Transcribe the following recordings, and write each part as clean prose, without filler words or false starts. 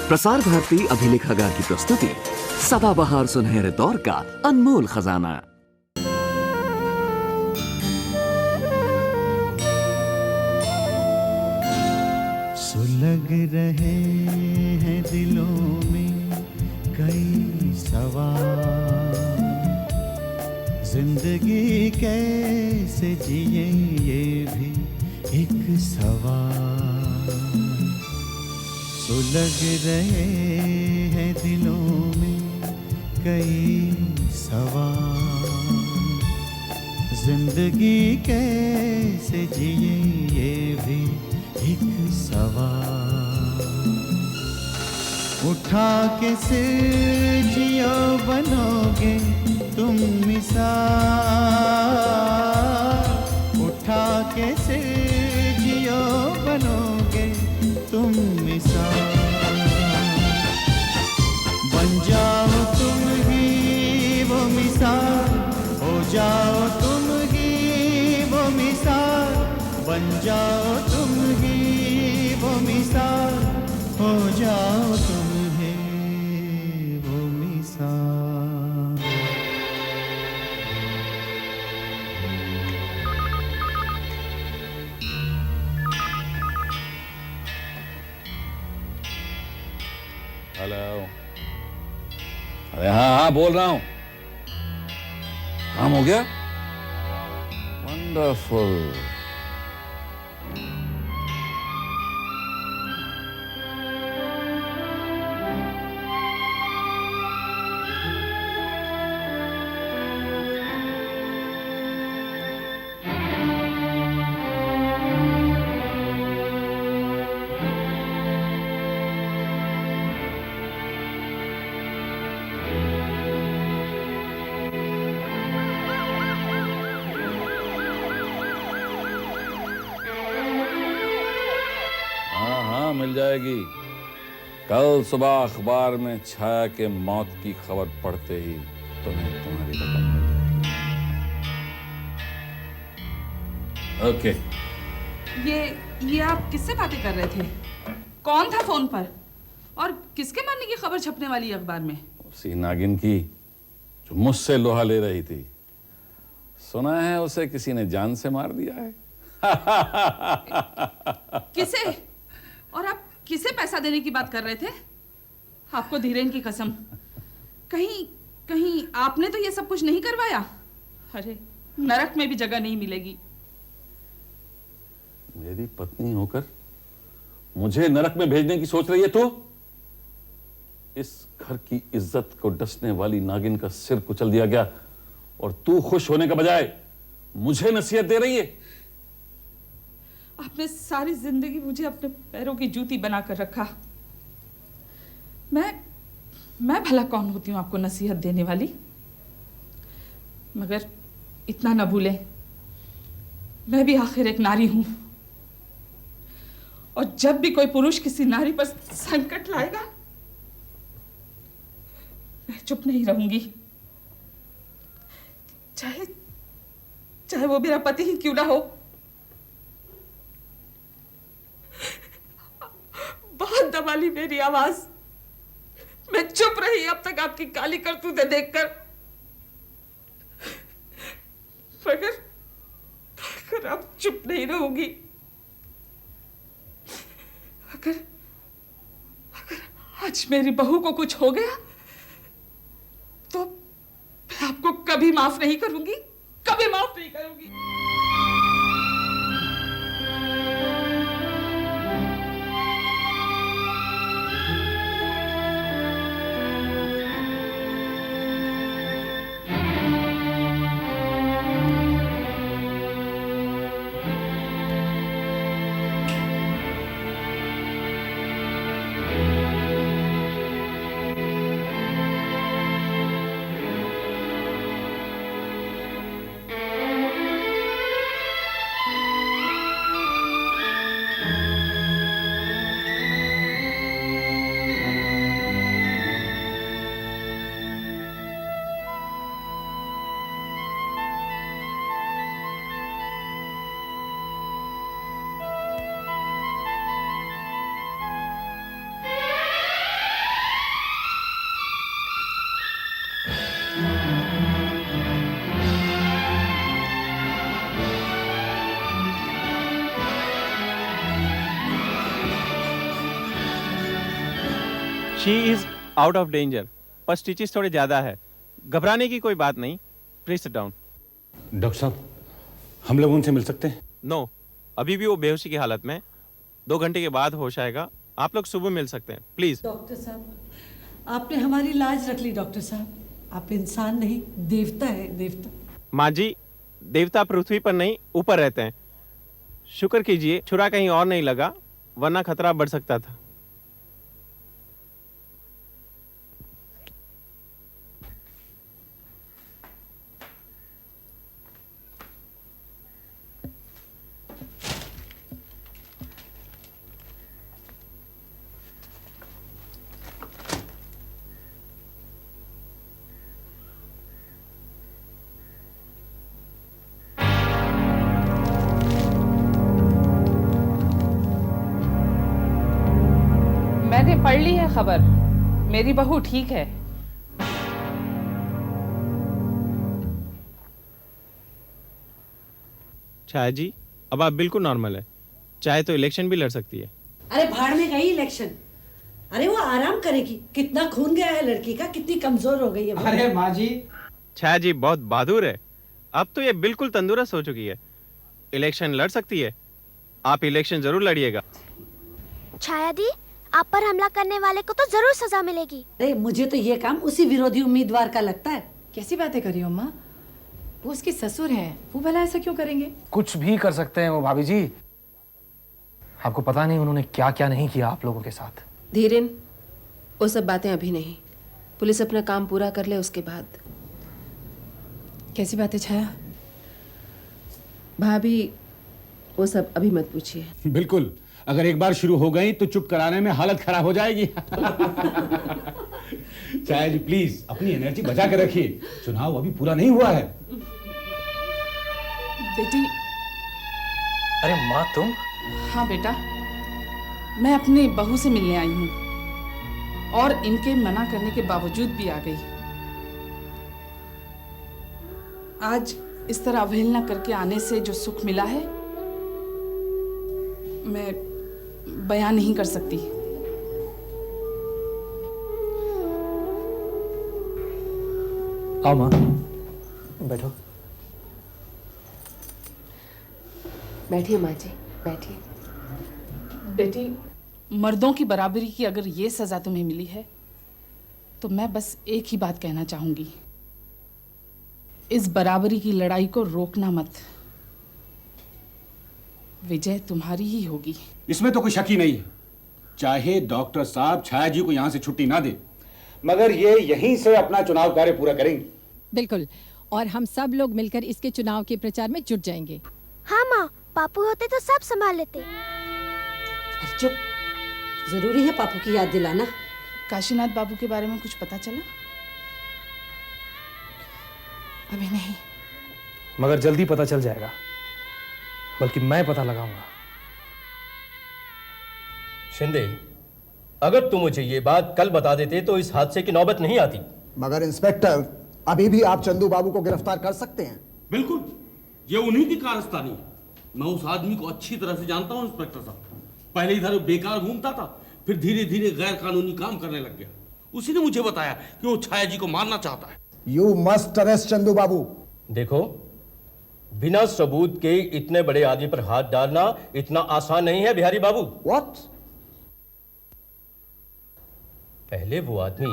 प्रसार भारती अभिलेखागार की प्रस्तुति सदाबहार सुनहरे दौर का अनमोल खजाना। सुलग रहे हैं दिलों में कई सवाल, जिंदगी कैसे जिए ये भी एक सवाल। सुलग रहे हैं दिलों में कई सवाल, जिंदगी कैसे जिए ये भी एक सवाल। उठा के सिर जियो बनोगे तुम मिसाल, उठा के सिर जियो बनोगे तुम मिसाल। बन जाओ तुम ही वो मिसाल, हो जाओ तुम ही वो मिसाल। बन जाओ तुम ही वो मिसाल, हो जाओ तुम ही वो मिसाल। हेलो। अरे हाँ हाँ बोल रहा हूँ। काम हो गया? वंडरफुल। मिल जाएगी। कल सुबह अखबार में छाया के मौत की खबर पढ़ते ही तुम्हें तुम्हारी रकम मिल जाएगी। ओके। ये आप किससे बातें कर रहे थे? कौन था फोन पर? और किसके मरने की खबर छपने वाली है अखबार में? उसी नागिन की जो मुझसे लोहा ले रही थी। सुना है उसे किसी ने जान से मार दिया है। किसे? और आप किसे पैसा देने की बात कर रहे थे? आपको धीरेन की कसम, कहीं आपने तो ये सब कुछ नहीं करवाया? अरे नरक में भी जगह नहीं मिलेगी। मेरी पत्नी होकर मुझे नरक में भेजने की सोच रही है तू? इस घर की इज्जत को डसने वाली नागिन का सिर कुचल दिया गया और तू खुश होने का बजाय मुझे नसीहत दे रही है। आपने सारी जिंदगी मुझे अपने पैरों की जूती बनाकर रखा। मैं भला कौन होती हूं आपको नसीहत देने वाली? मगर इतना न भूलें, मैं भी आखिर एक नारी हूं। और जब भी कोई पुरुष किसी नारी पर संकट लाएगा, मैं चुप नहीं रहूंगी, चाहे वो मेरा पति ही क्यों ना हो। बहुत दबा ली मेरी आवाज। मैं चुप रही अब तक आपकी काली करतूतें देखकर। मगर अब चुप नहीं रहूंगी। अगर आज मेरी बहू को कुछ हो गया तो मैं आपको कभी माफ नहीं करूंगी, कभी माफ नहीं करूंगी। She is out of danger, पर स्टिचेस थोड़े ज्यादा है। घबराने की कोई बात नहीं, प्लीज सिट डाउन। डॉक्टर साहब, हम लोग उनसे मिल सकते हैं? नो, अभी भी वो बेहोशी की हालत में। 2 घंटे के बाद होश आएगा। आप लोग सुबह मिल सकते हैं, प्लीज। डॉक्टर साहब, आपने हमारी लाज रख ली। डॉक्टर साहब, आप इंसान नहीं, देवता है, देवता। माँ जी, देवता पृथ्वी पर नहीं, ऊपर रहते हैं। शुक्र कीजिए छुरा कहीं और नहीं लगा, वरना खतरा बढ़ सकता था। मैंने पढ़ ली है खबर, मेरी बहू ठीक है। छाया जी, अब आप बिल्कुल नॉर्मल है। चाहे तो इलेक्शन भी लड़ सकती है। अरे भाड़ में गई इलेक्शन। अरे वो आराम करेगी। कितना खून गया है लड़की का, कितनी कमजोर हो गई है वो। अरे माँ जी, छाया जी बहुत बहादुर है। अब तो ये बिल्कुल तंदुरुस्त हो चुकी है, इलेक्शन लड़ सकती है। आप इलेक्शन जरूर लड़िएगा। छाया दी, आप पर हमला करने वाले को तो जरूर सजा मिलेगी। अरे मुझे तो ये काम उसी विरोधी उम्मीदवार का लगता है। कैसी बातें कर रही हो अम्मा? वो उसके ससुर हैं, वो भला ऐसा क्यों करेंगे? कुछ भी कर सकते हैं वो भाभी जी। आपको पता नहीं उन्होंने क्या क्या नहीं किया आप लोगों के साथ। धीरेन, वो सब बातें अभी नहीं। पुलिस अपना काम पूरा कर ले, उसके बाद। कैसी बातें छाया? भाभी, वो सब अभी मत पूछिए। बिल्कुल, अगर एक बार शुरू हो गई तो चुप कराने में हालत खराब हो जाएगी। छाया जी प्लीज अपनी एनर्जी बचा कर रखिए, चुनाव अभी पूरा नहीं हुआ है। बेटी। अरे माँ तुम? हाँ बेटा, मैं अपनी बहू से मिलने आई हूँ और इनके मना करने के बावजूद भी आ गई। आज इस तरह अवहेलना करके आने से जो सुख मिला है, मैं बयान नहीं कर सकती। आओ माँ, बैठो। बैठिए माँ जी, बैठिए। बेटी, मर्दों की बराबरी की अगर ये सजा तुम्हें मिली है तो मैं बस एक ही बात कहना चाहूंगी, इस बराबरी की लड़ाई को रोकना मत। विजय तुम्हारी ही होगी। इसमें तो कोई शक ही नहीं है। चाहे डॉक्टर साहब छाया जी को यहाँ से छुट्टी ना दे, मगर ये यहीं से अपना चुनाव कार्य पूरा करेंगे। बिल्कुल, और हम सब लोग मिलकर इसके चुनाव के प्रचार में जुट जाएंगे। हाँ माँ, पापू होते तो सब संभाल लेते। अरे चुप, जरूरी है पापू की याद दिलाना। काशीनाथ बाबू के बारे में कुछ पता चला? अभी नहीं। मगर जल्दी पता चल जाएगा, बल्कि मैं पता लगाऊंगा। शिंदे, अगर तुम मुझे ये बात कल बता देते तो इस हादसे की नौबत नहीं आती। मगर इंस्पेक्टर, अभी भी आप चंदू बाबू को गिरफ्तार कर सकते हैं। बिल्कुल, ये उन्हीं की कारस्तानी है। मैं उस आदमी को अच्छी तरह से जानता हूं इंस्पेक्टर साहब। पहले इधर बेकार घूमता था, फिर धीरे धीरे गैर कानूनी काम करने लग गया। उसी ने मुझे बताया कि वो छाया जी को मारना चाहता है। यू मस्ट अरेस्ट चंदू बाबू। देखो, बिना सबूत के इतने बड़े आदमी पर हाथ डालना इतना आसान नहीं है बिहारी बाबू। व्हाट? पहले वो आदमी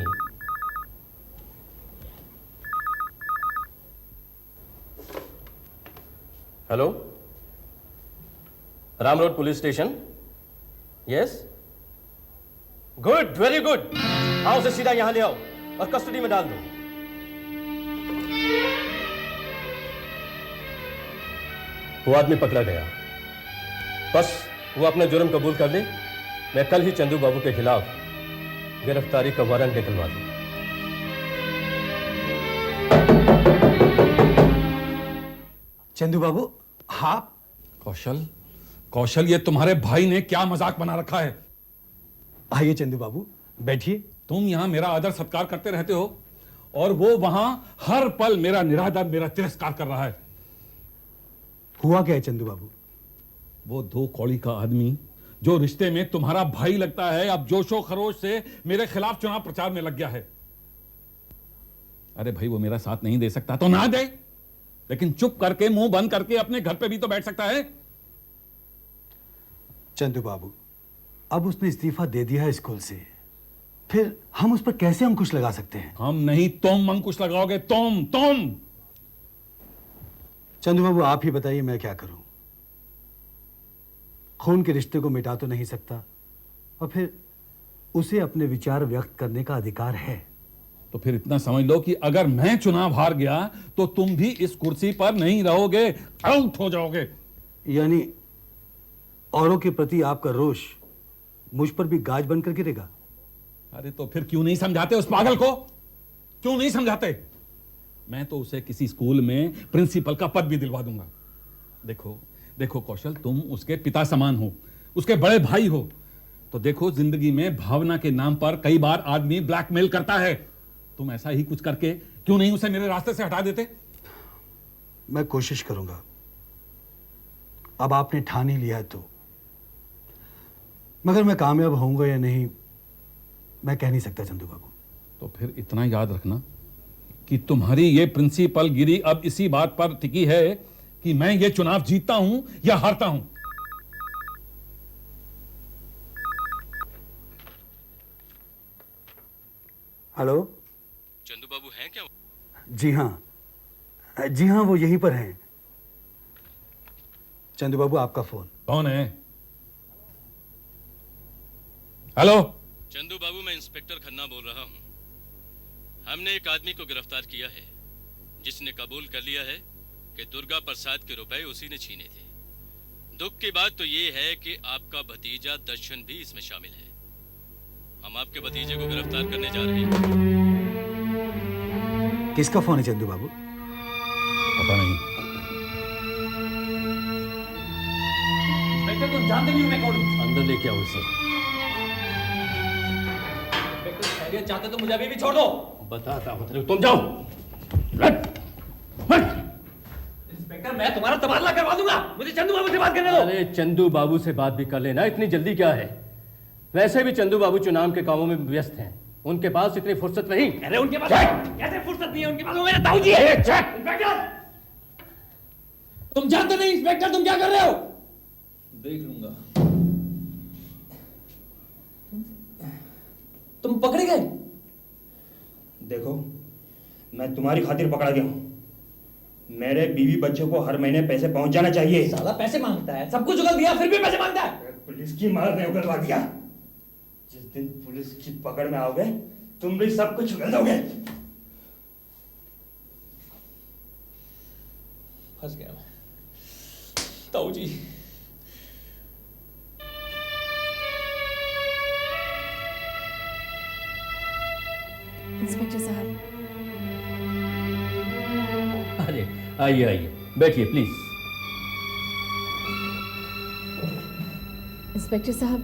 hello, Ram road police station. Yes, good, very good. आओ, उसे सीधा यहां ले आओ और कस्टडी में डाल दो। वो आदमी पकड़ा गया, बस वो अपना जुर्म कबूल कर ले। मैं कल ही चंदू बाबू के खिलाफ गिरफ्तारी का वारंट निकलवा दूं। चंदू बाबू, हाँ। कौशल, कौशल, ये तुम्हारे भाई ने क्या मजाक बना रखा है? आइए चंदू बाबू, बैठिए। तुम यहाँ मेरा आदर सत्कार करते रहते हो और वो वहां हर पल मेरा निरादर, मेरा तिरस्कार कर रहा है। हुआ क्या है चंदू बाबू? वो 2 कौड़ी का आदमी जो रिश्ते में तुम्हारा भाई लगता है अब जोशो खरोश से मेरे खिलाफ चुनाव प्रचार में लग गया है। अरे भाई वो मेरा साथ नहीं दे सकता तो ना दे, लेकिन चुप करके मुंह बंद करके अपने घर पे भी तो बैठ सकता है। चंदू बाबू, अब उसने इस्तीफा दे दिया है स्कूल से, फिर हम उस पर कैसे अंकुश लगा सकते हैं? हम नहीं, तुम अंकुश लगाओगे। तुम चंदू बाबू आप ही बताइए मैं क्या करूं? खून के रिश्ते को मिटा तो नहीं सकता, और फिर उसे अपने विचार व्यक्त करने का अधिकार है। तो फिर इतना समझ लो कि अगर मैं चुनाव हार गया तो तुम भी इस कुर्सी पर नहीं रहोगे, आउट हो जाओगे। यानी औरों के प्रति आपका रोष मुझ पर भी गाज बनकर गिरेगा? अरे तो फिर क्यों नहीं समझाते उस पागल को? क्यों नहीं समझाते? मैं तो उसे किसी स्कूल में प्रिंसिपल का पद भी दिलवा दूंगा। देखो कौशल, तुम उसके पिता समान हो, उसके बड़े भाई हो, तो देखो जिंदगी में भावना के नाम पर कई बार आदमी ब्लैकमेल करता है। तुम ऐसा ही कुछ करके क्यों नहीं उसे मेरे रास्ते से हटा देते? मैं कोशिश करूंगा। अब आपने ठान ही लिया है तो, मगर मैं कामयाब होऊंगा या नहीं मैं कह नहीं सकता चंदू बाबू। तो फिर इतना याद रखना कि तुम्हारी ये प्रिंसिपल गिरी अब इसी बात पर टिकी है कि मैं ये चुनाव जीतता हूं या हारता हूं। हेलो चंदू बाबू हैं क्या? जी हाँ वो यहीं पर हैं। चंदू बाबू आपका फोन। कौन है? हेलो चंदू बाबू, मैं इंस्पेक्टर खन्ना बोल रहा हूँ। हमने एक आदमी को गिरफ्तार किया है जिसने कबूल कर लिया है कि दुर्गा प्रसाद के रुपए उसी ने छीने थे। दुख की बात तो ये है कि आपका भतीजा दर्शन भी इसमें शामिल है। हम आपके भतीजे को गिरफ्तार करने जा रहे हैं। किसका फोन है चंदू बाबू? पता नहीं। इंस्पेक्टर तुम जानते नहीं हो मैं कौन हूं? अंदर लेके आओ इसे। इंस्पेक्टर खैरियत चाहते तो मुझे अभी भी छोड़ दो। बताता हूं तेरे को, तुम जाओ। इंस्पेक्टर मैं तुम्हारा तबादला करवा दूंगा, मुझे चंदू बाबू से बात करने दो। अरे चंदू बाबू से बात भी कर लेना, इतनी जल्दी क्या है? वैसे भी चंदू बाबू चुनाव के कामों में व्यस्त हैं, उनके पास इतनी फुर्सत नहीं। अरे उनके पास कैसे फुर्सत नहीं है? उनके पास वो मेरे ताऊ जी है। इंस्पेक्टर तुम जानते नहीं इंस्पेक्टर तुम क्या कर रहे हो? देख लूंगा। तुम पकड़े गए? देखो मैं तुम्हारी खातिर पकड़ा गया हूं। मेरे बीवी बच्चों को हर महीने पैसे पहुंच जाना चाहिए। साला पैसे मांगता है, सब कुछ उगल दिया फिर भी पैसे मांगता है। पुलिस की मार ने उगलवा दिया। जिस दिन पुलिस की पकड़ में आओगे तुम भी सब कुछ उगल दोगे। फंस गया मैं। ताऊ जी इंस्पेक्टर साहब। अरे आइए आइए, बैठिए प्लीज। इंस्पेक्टर साहब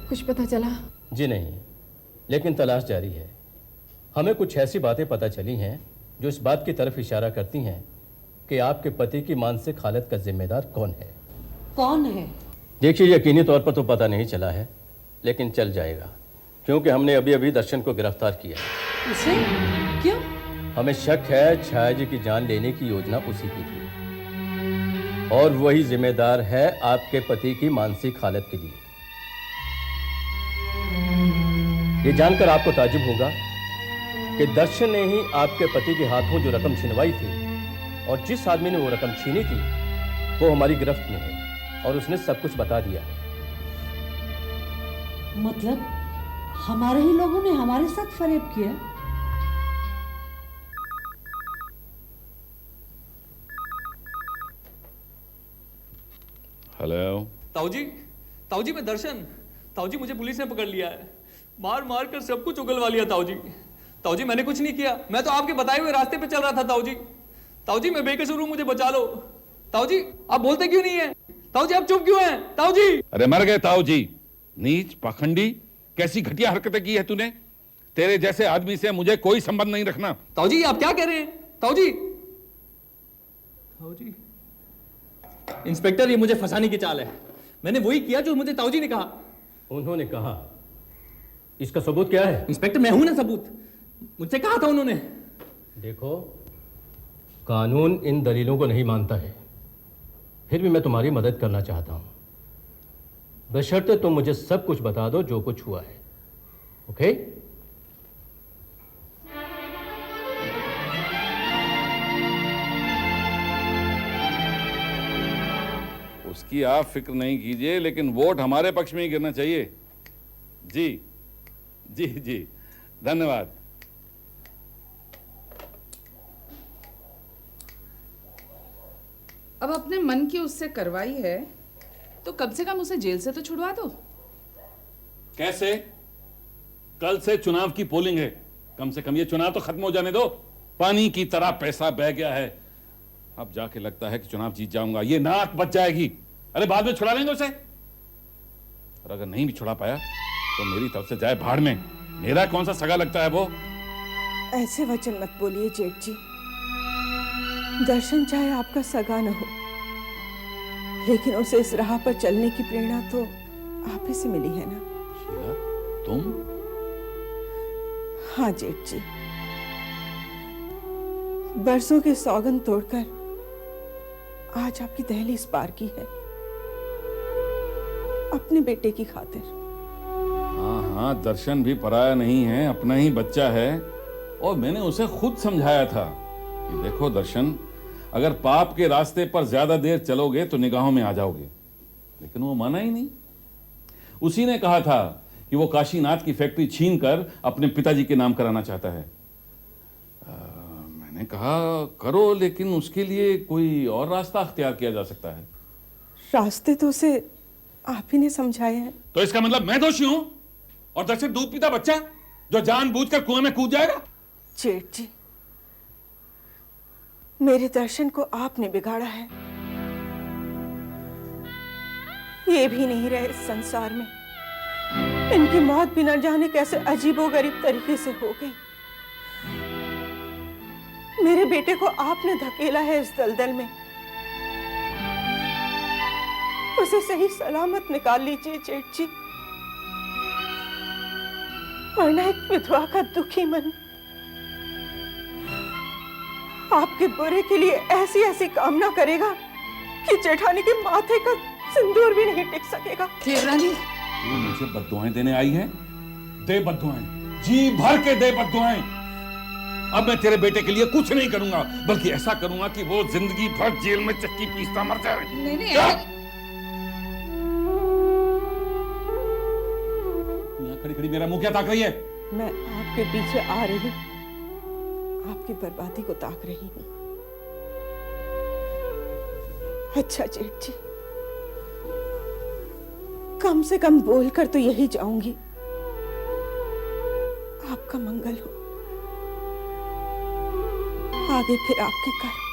कुछ पता चला? जी नहीं, लेकिन तलाश जारी है। हमें कुछ ऐसी बातें पता चली हैं जो इस बात की तरफ इशारा करती हैं कि आपके पति की मानसिक हालत का जिम्मेदार कौन है। कौन है? देखिए यकीनी तौर पर तो पता नहीं चला है, लेकिन चल जाएगा क्योंकि हमने अभी अभी दर्शन को गिरफ्तार किया है। उसे? क्यों? हमें शक है छाया जी की जान लेने की योजना उसी की थी और वही जिम्मेदार है आपके पति की मानसिक हालत के लिए। ये जानकर आपको ताज्जुब होगा कि दर्शन ने ही आपके पति के हाथों जो रकम छिनवाई थी और जिस आदमी ने वो रकम छीनी थी वो हमारी गिरफ्त में है और उसने सब कुछ बता दिया है। मतलब हमारे ही लोगों ने हमारे साथ फरेब किया? हेलो ताऊ जी मैं दर्शन। ताऊ जी मुझे पुलिस ने पकड़ लिया है, मार मार कर सब कुछ उगलवा लिया। ताऊ जी मैंने कुछ नहीं किया, मैं तो आपके बताए हुए रास्ते पे चल रहा था। ताऊ जी मैं बेकसूर हूं, मुझे बचा लो। ताऊ जी आप बोलते क्यों नहीं है? ताऊ जी आप चुप क्यों हैं? ताऊ जी। अरे मर गए ताऊ जी। नीच पाखंडी, कैसी घटिया हरकतें की है तूने। तेरे जैसे आदमी से मुझे कोई संबंध नहीं रखना। ताऊ जी आप क्या कह रहे हैं? ताऊ जी इंस्पेक्टर ये मुझे फंसाने की चाल है। मैंने वही किया जो मुझे ताऊ जी ने कहा। उन्होंने कहा। इसका सबूत क्या है? इंस्पेक्टर मैं हूं ना सबूत, मुझसे कहा था उन्होंने। देखो, कानून इन दलीलों को नहीं मानता है, फिर भी मैं तुम्हारी मदद करना चाहता हूं, बशर्ते तुम मुझे सब कुछ बता दो जो कुछ हुआ है। ओके? उसकी आप फिक्र नहीं कीजिए, लेकिन वोट हमारे पक्ष में ही गिरना चाहिए। जी जी जी, धन्यवाद। अब अपने मन की उससे करवाई है तो कम से कम उसे जेल से तो छुड़वा दो। कैसे? कल से चुनाव की पोलिंग है, कम से कम ये चुनाव तो खत्म हो जाने दो। पानी की तरह पैसा बह गया है, अब जाके लगता है कि चुनाव जीत जाऊंगा, ये नाक बच जाएगी। अरे बाद में छुड़ा लेंगे उसे, और अगर नहीं भी छुड़ा पाया तो मेरी तरफ से जाए भाड़ में, मेरा कौन सा सगा लगता है वो। ऐसे वचन मत बोलिए जेठ जी। दर्शन चाहे आपका सगा न हो, लेकिन उसे इस राह पर चलने की प्रेरणा तो आप ही से मिली है ना। शीला, तुम? हाँ जेठ जी, बरसों की सौगंध तोड़कर आज आपकी दहलीज पार की है, अपने बेटे की खातिर। हाँ हाँ, दर्शन भी पराया नहीं है, अपना ही बच्चा है। और मैंने उसे खुद समझाया था कि देखो दर्शन, अगर पाप के रास्ते पर ज्यादा देर चलोगे तो निगाहों में आ जाओगे, लेकिन वो माना ही नहीं। उसी ने कहा था कि वो काशीनाथ की फैक्ट्री छीनकर अपने पिताजी के नाम कराना चाहता है। मैंने कहा करो, लेकिन उसके लिए कोई और रास्ता अख्तियार किया जा सकता है। रास्ते तो उसे आप ही ने समझाए हैं। तो इसका मतलब मैं दोषी हूं और दर्शन दूध पीता बच्चा जो जानबूझकर कुएं में कूद जाएगा? जेठ जी, मेरे दर्शन को आपने बिगाड़ा है। ये भी नहीं रहे इस संसार में, इनकी मौत भी न जाने कैसे अजीबोगरीब तरीके से हो गई। मेरे बेटे को आपने धकेला है इस दलदल में, उसे सही सलामत निकाल लीजिए जेठ जी, वरना एक विधवा का दुखी मन आपके बुरे के लिए ऐसी ऐसी कामना करेगा कि जेठानी के माथे का सिंदूर भी नहीं टिक सकेगा। देवरानी, तू मुझे बद्दुआएं देने आई है? दे बद्दुआएं, जी भर के दे बद्दुआएं। अब मैं तेरे बेटे के लिए कुछ नहीं करूंगा, बल्कि ऐसा करूंगा कि वो जिंदगी भर जेल में चक्की पीसता मर जाए। नहीं यहाँ खड़ी खड़ी मेरा मुंह क्या ताक रही है? मैं आपके पीछे आ रही हूँ, आपकी बर्बादी को ताक रही हूँ। अच्छा जेठ जी, कम से कम बोलकर तो यही जाऊंगी, आपका मंगल हो, आगे फिर आपके कर्म।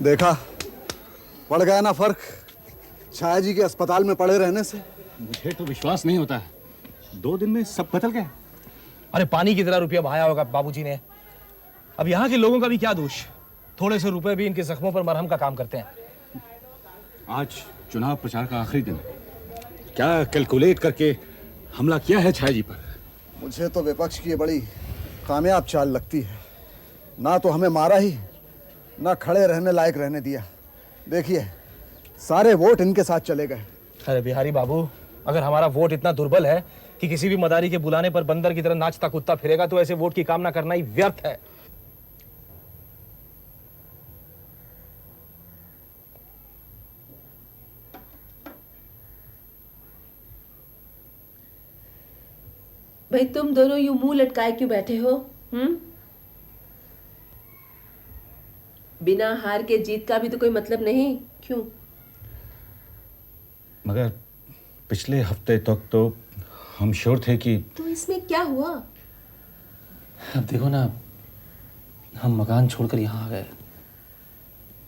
देखा, पड़ गया ना फर्क छाया जी के अस्पताल में पड़े रहने से। मुझे तो विश्वास नहीं होता है, 2 दिन में सब बदल गए। अरे पानी की तरह रुपया बहाया होगा बाबूजी ने। अब यहाँ के लोगों का भी क्या दोष, थोड़े से रुपए भी इनके जख्मों पर मरहम का काम करते हैं। आज चुनाव प्रचार का आखिरी दिन, क्या कैलकुलेट करके हमला किया है छाया जी पर? मुझे तो विपक्ष की ये बड़ी कामयाब चाल लगती है, ना तो हमें मारा ही, ना खड़े रहने लायक रहने दिया। देखिए, सारे वोट इनके साथ चले गए। अरे बिहारी बाबू, अगर हमारा वोट इतना दुर्बल है कि किसी भी मदारी के बुलाने पर बंदर की तरह नाचता कुत्ता फिरेगा, तो ऐसे वोट की कामना करना ही व्यर्थ है। भाई तुम दोनों यूं मुंह लटकाए क्यों बैठे हो? बिना हार के जीत का भी तो कोई मतलब नहीं, क्यों? मगर पिछले हफ्ते तक तो हम श्योर थे कि तो इसमें क्या हुआ? अब देखो ना, हम मकान छोड़कर यहाँ आ गए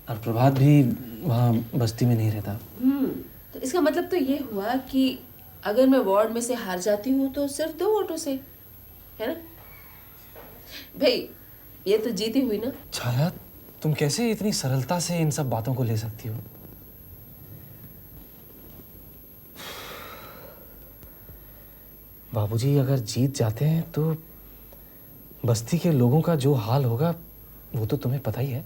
और प्रभात भी वहाँ बस्ती में नहीं रहता। तो इसका मतलब तो ये हुआ कि अगर मैं वार्ड में से हार जाती हूँ तो सिर्फ 2 वोटों से, है ना? भाई ये तो जीती हुई ना। छाया, तुम कैसे इतनी सरलता से इन सब बातों को ले सकती हो? बाबूजी अगर जीत जाते हैं तो बस्ती के लोगों का जो हाल होगा वो तो तुम्हें पता ही है।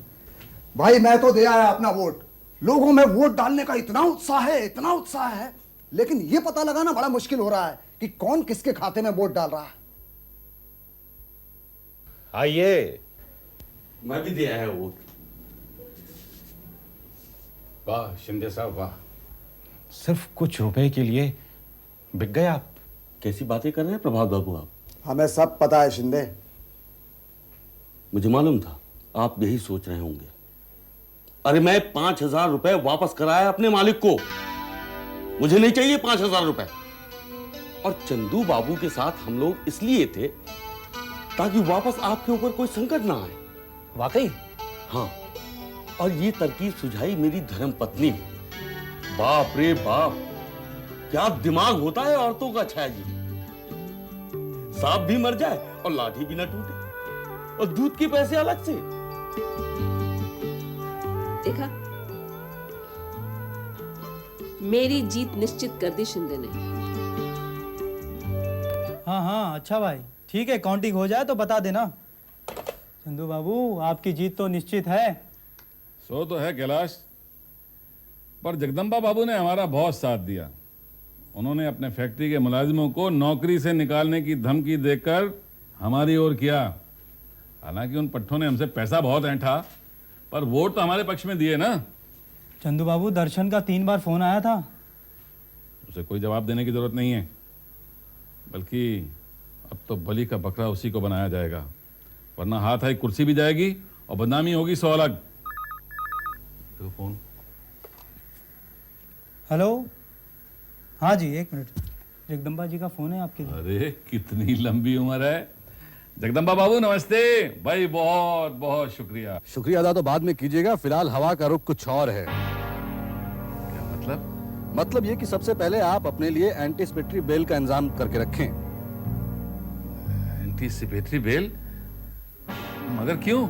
भाई मैं तो दे आया अपना वोट। लोगों में वोट डालने का इतना उत्साह है, लेकिन ये पता लगाना बड़ा मुश्किल हो रहा है कि कौन किसके खाते में वोट डाल रहा है। आइए। मैं भी दे आया वोट। वाह शिंदे साहब वाह, सिर्फ कुछ रुपए के लिए बिक गए आप। कैसी बातें कर रहे हैं प्रभात बाबू आप? हमें सब पता है शिंदे। मुझे मालूम था आप यही सोच रहे होंगे। अरे मैं 5,000 रुपए वापस कराया अपने मालिक को। मुझे नहीं चाहिए 5,000 रुपए। और चंदू बाबू के साथ हम लोग इसलिए थे ताकि वापस आपके ऊपर कोई संकट ना आए। वाकई? हाँ, और ये तरकीब सुझाई मेरी धर्मपत्नी ने। बाप रे बाप, क्या दिमाग होता है औरतों का छाया जी। सांप भी मर जाए और लाठी भी ना टूटे, और दूध के पैसे अलग से। देखा, मेरी जीत निश्चित कर दी शिंदे ने। हाँ अच्छा भाई, ठीक है, काउंटिंग हो जाए तो बता देना। चंदू बाबू आपकी जीत तो निश्चित है। सो तो है कैलाश, पर जगदम्बा बाबू ने हमारा बहुत साथ दिया। उन्होंने अपने फैक्ट्री के मुलाजिमों को नौकरी से निकालने की धमकी देकर हमारी ओर किया। हालांकि उन पट्टों ने हमसे पैसा बहुत ऐंठा, पर वोट तो हमारे पक्ष में दिए ना। चंदू बाबू, दर्शन का 3 बार फोन आया था। उसे कोई जवाब देने की जरूरत नहीं है, बल्कि अब तो बलि का बकरा उसी को बनाया जाएगा, वरना हाथ आई कुर्सी भी जाएगी और बदनामी होगी 100 अलग। तो फोन। हेलो, हाँ जी, 1 मिनट, जगदम्बा जी का फोन है आपके लिए। अरे कितनी लंबी उम्र है। जगदम्बा बाबू नमस्ते भाई, बहुत बहुत शुक्रिया। शुक्रिया अदा तो बाद में कीजिएगा, फिलहाल हवा का रुख कुछ और है। क्या मतलब? मतलब ये कि सबसे पहले आप अपने लिए एंटीसिपेटरी बेल का इंतजाम करके रखें। Anticipatory bail? मगर क्यों?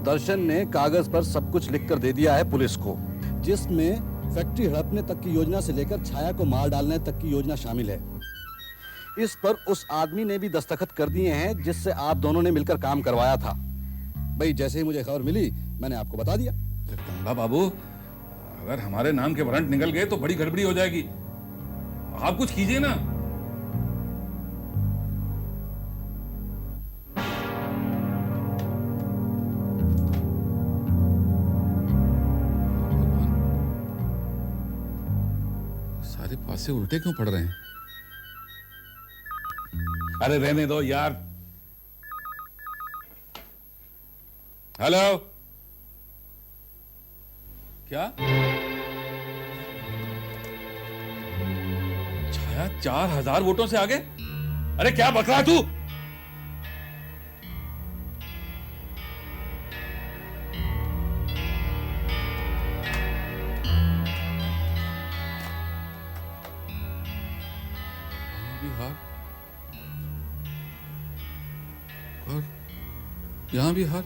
दर्शन ने कागज पर सब कुछ लिखकर दे दिया है पुलिस को, जिसमें फैक्ट्री हड़पने तक की योजना से लेकर छाया को मार डालने तक की योजना शामिल है। इस पर उस आदमी ने भी दस्तखत कर दिए हैं जिससे आप दोनों ने मिलकर काम करवाया था। भाई जैसे ही मुझे खबर मिली मैंने आपको बता दिया। जगदम्बा बाबू, अगर हमारे नाम के वारंट निकल गए तो बड़ी गड़बड़ी हो जाएगी। आप कुछ कीजिए ना। सारे पासे उल्टे क्यों पड़ रहे हैं? अरे रहने दो यार। हेलो, क्या छाया 4,000 वोटों से आगे? अरे क्या बक रहा है तू? हार और यहां भी हार।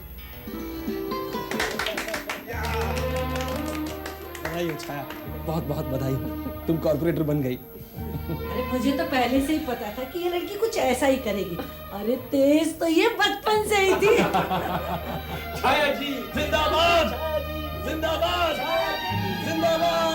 बधाई हो छाया, बहुत बहुत बधाई हो, तुम कॉर्पोरेटर बन गई। अरे मुझे तो पहले से ही पता था कि ये लड़की कुछ ऐसा ही करेगी। अरे तेज तो ये बचपन से ही थी। छाया जी जिंदाबाद, जिंदाबाद, जिंदाबाद।